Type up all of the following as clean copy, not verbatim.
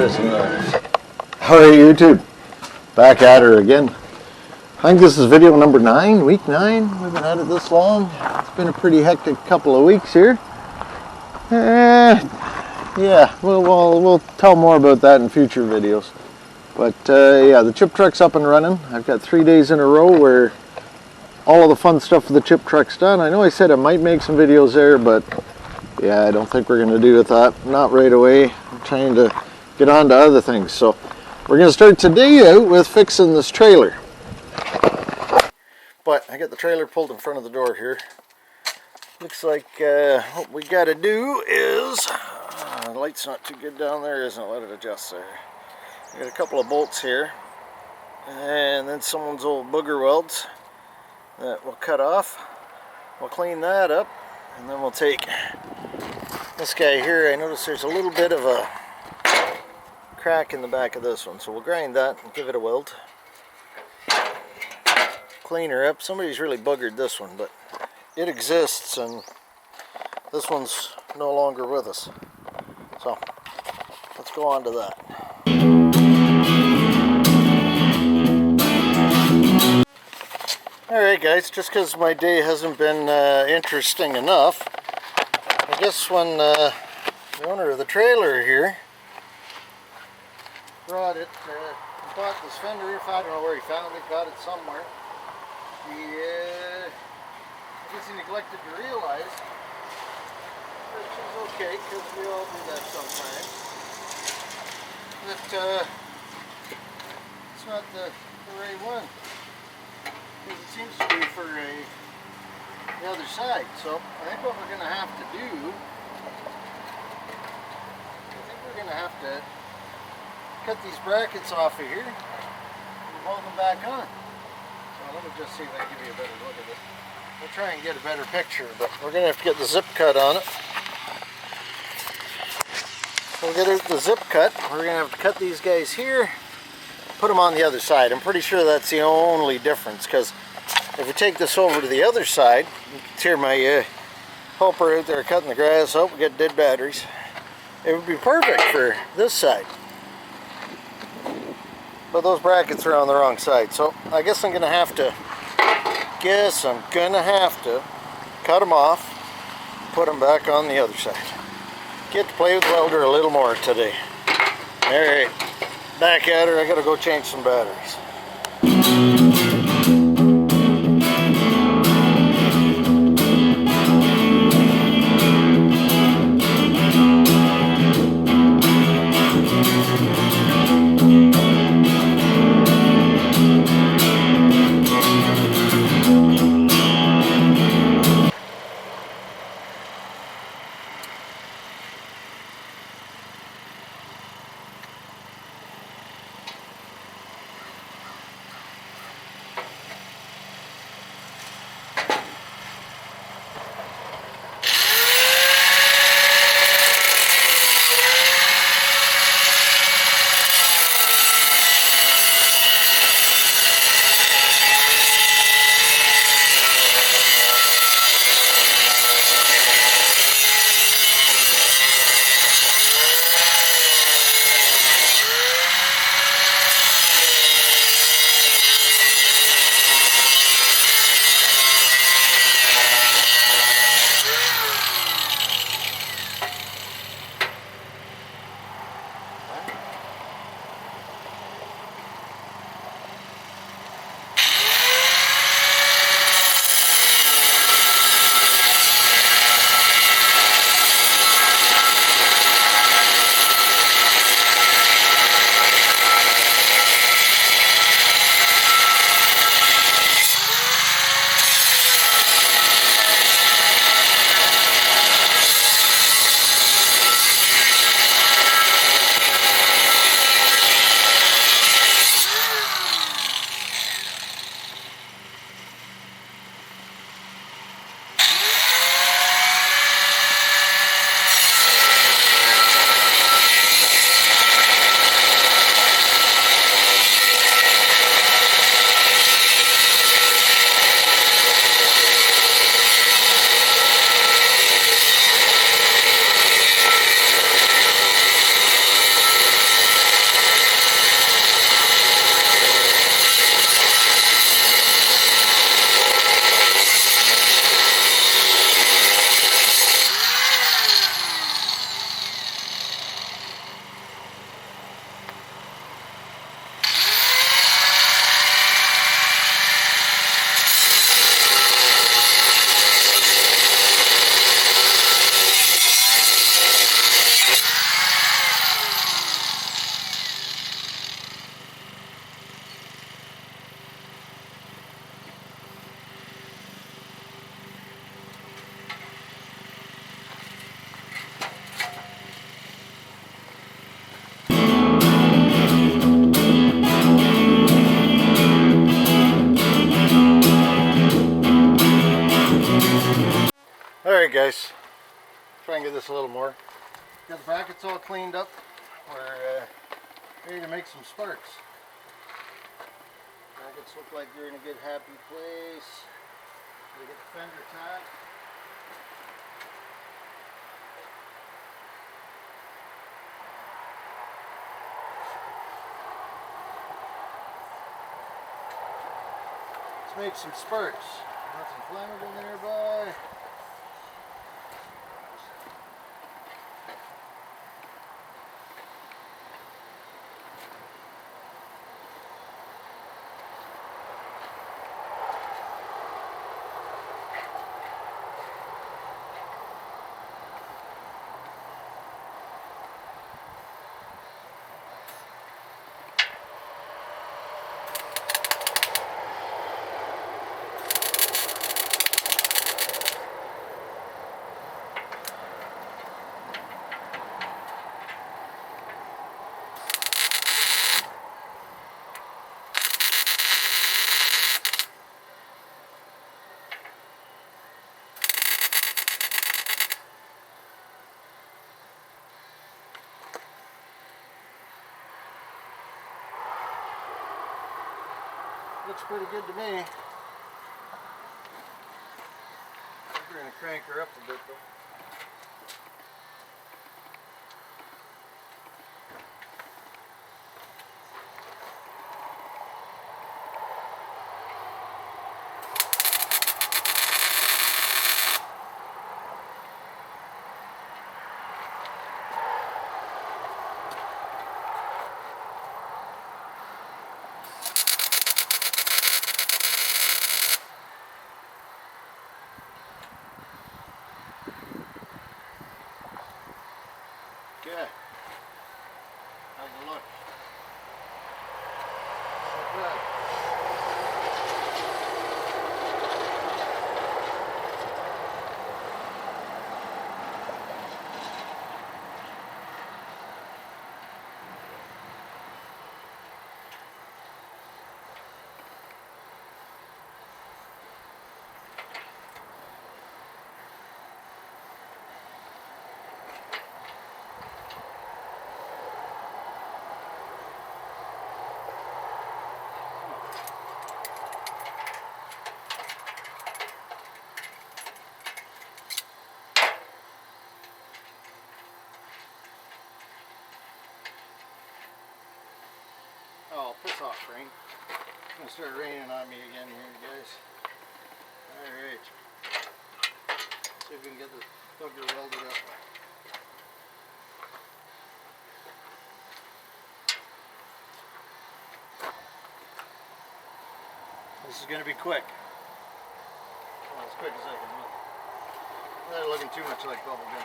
Alright YouTube, back at her again. I think this is video number 9, week 9. We've been at it this long. It's been a pretty hectic couple of weeks here. Yeah, we'll tell more about that in future videos. But yeah, the chip truck's up and running. I've got 3 days in a row where all of the fun stuff for the chip truck's done. I know I said I might make some videos there, but yeah, I don't think we're going to do with that. Not right away. I'm trying to get on to other things. So we're going to start today out with fixing this trailer. But I got the trailer pulled in front of the door here. Looks like what we got to do is, the light's not too good down there, isn't it? Let it adjust there. I got a couple of bolts here, and then someone's old booger welds that we'll cut off. We'll clean that up, and then we'll take this guy here. I notice there's a little bit of a crack in the back of this one, so we'll grind that and give it a weld. Clean her up. Somebody's really buggered this one, but it exists, and this one's no longer with us. So let's go on to that. Alright guys, just because my day hasn't been interesting enough, I guess when the owner of the trailer here brought it, he bought this Fender, I don't know where he found it, got it somewhere. I guess he neglected to realize, which is okay because we all do that sometimes, that it's not the right one. Because it seems to be for the other side. So I think what we're going to have to do, we're going to have to cut these brackets off of here and hold them back on. So let me just see if I can give you a better look at it. We'll try and get a better picture, but we're going to have to get the zip cut on it. We'll get the zip cut. We're going to have to cut these guys here, put them on the other side. I'm pretty sure that's the only difference, because if we take this over to the other side, you can hear my helper out there cutting the grass. Oh, we got dead batteries. It would be perfect for this side, but those brackets are on the wrong side, so I guess I'm gonna have to cut them off, put them back on the other side. Get to play with the welder a little more today. Alright, back at her. I gotta go change some batteries. Alright guys, try and get this a little more. Got the brackets all cleaned up. We're ready to make some sparks. Brackets look like they're in a good happy place. We get the fender tack. Let's make some sparks. Nothing flammable nearby. Looks pretty good to me. We're going to crank her up a bit though. Okay. How's it look? Not bad. Oh, piss off, rain. It's gonna start raining on me again here, guys. Alright. See if we can get this bugger welded up. This is gonna be quick. Well, as quick as I can look. Not looking too much like bubble gum.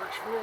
Works for me.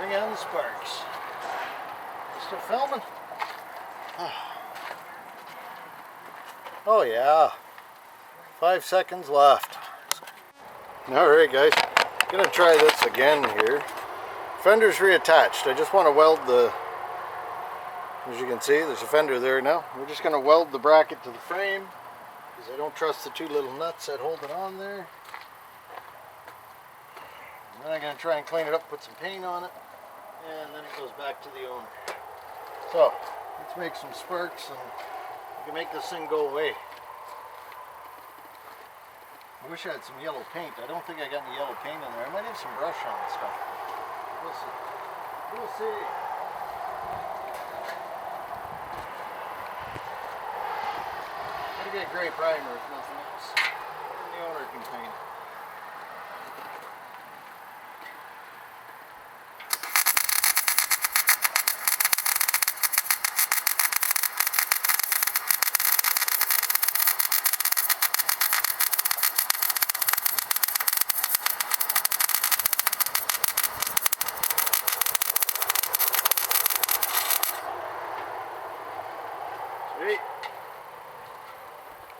Bring on the sparks. Still filming? Oh yeah. 5 seconds left. Alright guys, gonna try this again here. Fender's reattached. I just want to weld the, as you can see, there's a fender there now. We're just gonna weld the bracket to the frame because I don't trust the 2 little nuts that hold it on there. And then I'm gonna try and clean it up, put some paint on it, and then it goes back to the owner. So, let's make some sparks and we can make this thing go away. I wish I had some yellow paint. I don't think I got any yellow paint in there. I might have some brush on and stuff. We'll see. We'll see. Gotta get a gray primer if nothing else. And the owner can paint it.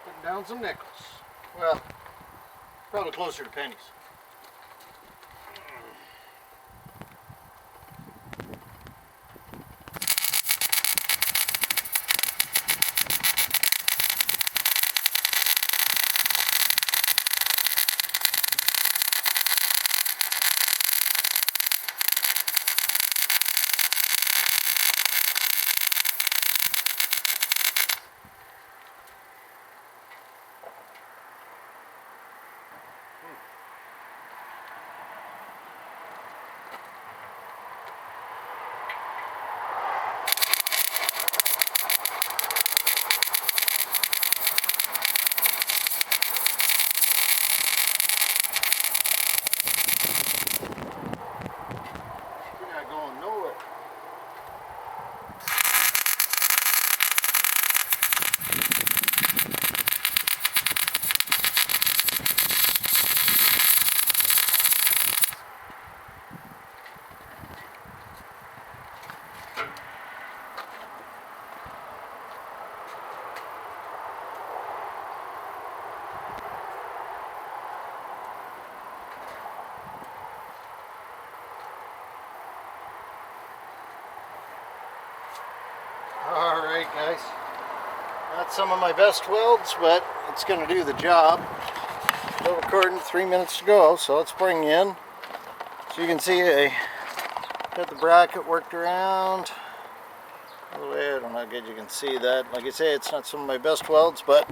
Putting down some nickels. Well, probably closer to pennies. Alright guys, not some of my best welds, but it's going to do the job. Still recording, 3 minutes to go, so let's bring you in. So you can see I got the bracket worked around. By the way, I don't know how good you can see that. Like I say, it's not some of my best welds, but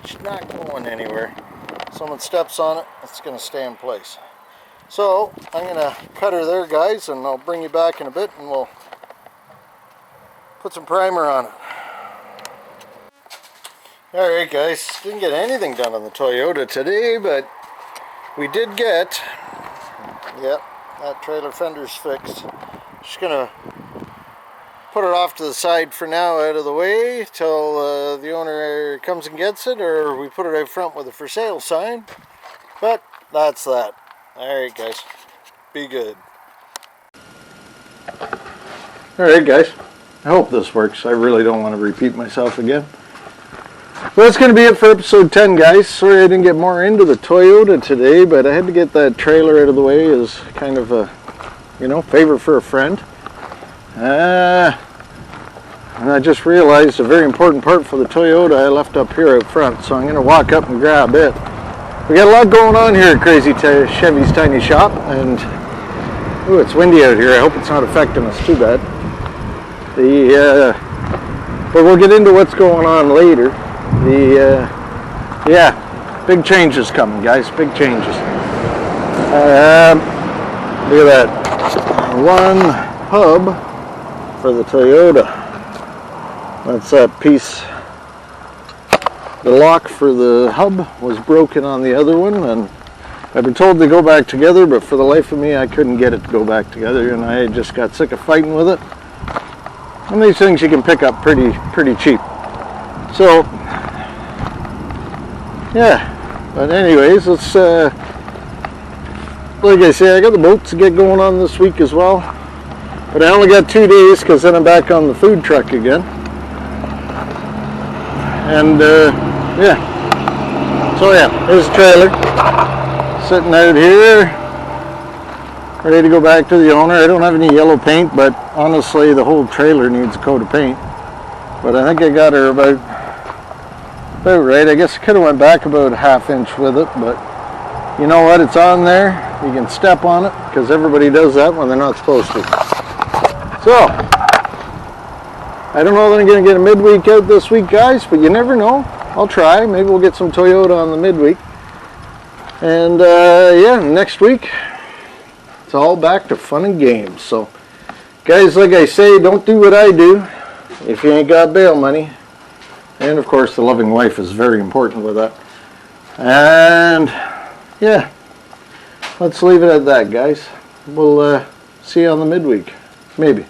it's not going anywhere. Someone steps on it, it's going to stay in place. So I'm going to cut her there guys, and I'll bring you back in a bit and we'll put some primer on it. Alright guys, didn't get anything done on the Toyota today, but we did get, yep, that trailer fender's fixed. Just gonna put it off to the side for now, out of the way, till the owner comes and gets it, or we put it out front with a for sale sign. But that's that. Alright guys, be good. Alright guys, I hope this works. I really don't want to repeat myself again. Well, that's going to be it for episode 10, guys. Sorry I didn't get more into the Toyota today, but I had to get that trailer out of the way as kind of a, you know, favor for a friend. And I just realized a very important part for the Toyota I left up here out front, so I'm going to walk up and grab it. We got a lot going on here at Crazy Chevy's Tiny Shop, and ooh, it's windy out here. I hope it's not affecting us too bad. But we'll get into what's going on later. Yeah, big changes coming, guys. Big changes. Look at that. One hub for the Toyota. That's that piece. The lock for the hub was broken on the other one, and I've been told they go back together, but for the life of me, I couldn't get it to go back together, and I just got sick of fighting with it. And these things you can pick up pretty cheap. So, yeah. But anyways, let's like I say, I got the boats to get going on this week as well. But I only got 2 days because then I'm back on the food truck again. And yeah. So yeah, there's the trailer. Sitting out here. Ready to go back to the owner. I don't have any yellow paint, but honestly the whole trailer needs a coat of paint. But I think I got her about right. I guess I could have went back about a ½ inch with it, but you know what? It's on there. You can step on it because everybody does that when they're not supposed to. So, I don't know that I'm going to get a midweek out this week, guys, but you never know. I'll try. Maybe we'll get some Toyota on the midweek. And yeah, next week, it's all back to fun and games. So, guys, like I say, don't do what I do if you ain't got bail money. And, of course, the loving wife is very important with that. And, yeah, let's leave it at that, guys. We'll see you on the midweek. Maybe.